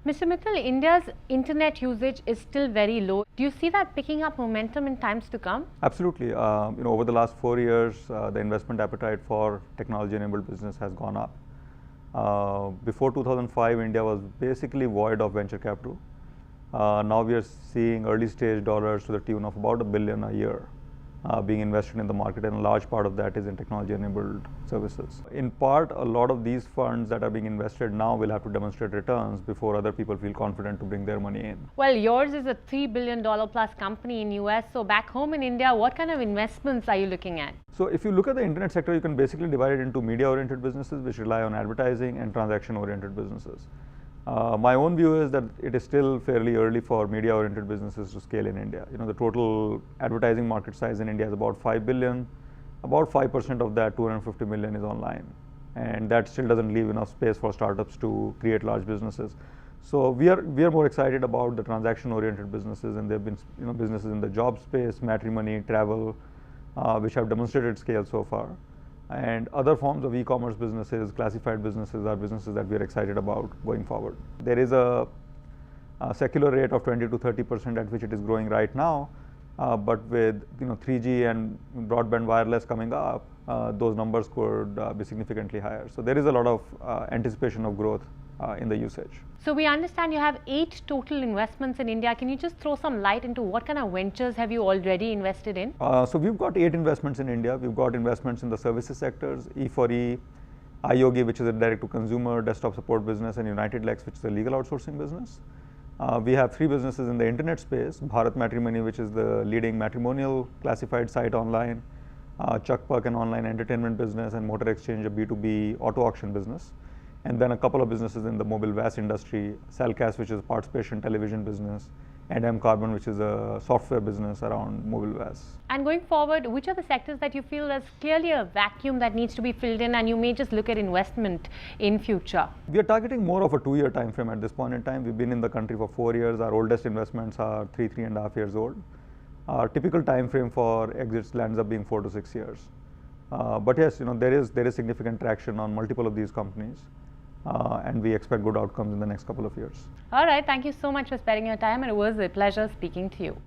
Mr. Mittal, India's internet usage is still very low. Do you see that picking up momentum in times to come? Absolutely. Over the last 4 years, the investment appetite for technology-enabled business has gone up. Before 2005, India was basically void of venture capital. Now we are seeing early stage dollars to the tune of about $1 billion a year being invested in the market, and a large part of that is in technology-enabled services. In part, a lot of these funds that are being invested now will have to demonstrate returns before other people feel confident to bring their money in. Well, yours is a $3 billion plus company in US. So back home in India, what kind of investments are you looking at? So if you look at the internet sector, you can basically divide it into media-oriented businesses which rely on advertising and transaction-oriented businesses. My own view is that it is still fairly early for media-oriented businesses to scale in India. The total advertising market size in India is about 5 billion. About 5% of that, 250 million, is online, and that still doesn't leave enough space for startups to create large businesses. So we are more excited about the transaction-oriented businesses, and there have been businesses in the job space, matrimony, travel, which have demonstrated scale so far. And other forms of e-commerce businesses, classified businesses, are businesses that we are excited about going forward. There is a secular rate of 20 to 30% at which it is growing right now, but with 3G and broadband wireless coming up, those numbers could be significantly higher. So there is a lot of anticipation of growth in the usage. So we understand you have 8 total investments in India. Can you just throw some light into what kind of ventures have you already invested in? So we've got 8 investments in India. We've got investments in the services sectors, E4E, iYogi, which is a direct-to-consumer desktop support business, and UnitedLex, which is a legal outsourcing business. We have 3 businesses in the internet space: Bharat Matrimony, which is the leading matrimonial classified site online, Chuckpuck, an online entertainment business, and Motor Exchange, a B2B auto auction business. And then a couple of businesses in the mobile VAS industry: Cellcast, which is a participation television business, and mCarbon, which is a software business around mobile VAS. And going forward, which are the sectors that you feel there's clearly a vacuum that needs to be filled in, and you may just look at investment in future? We are targeting more of a 2-year time frame at this point in time. We've been in the country for 4 years. Our oldest investments are 3.5 years old. Our typical time frame for exits lands up being 4 to 6 years. But yes, there is significant traction on multiple of these companies. And we expect good outcomes in the next couple of years. All right. Thank you so much for sparing your time, and it was a pleasure speaking to you.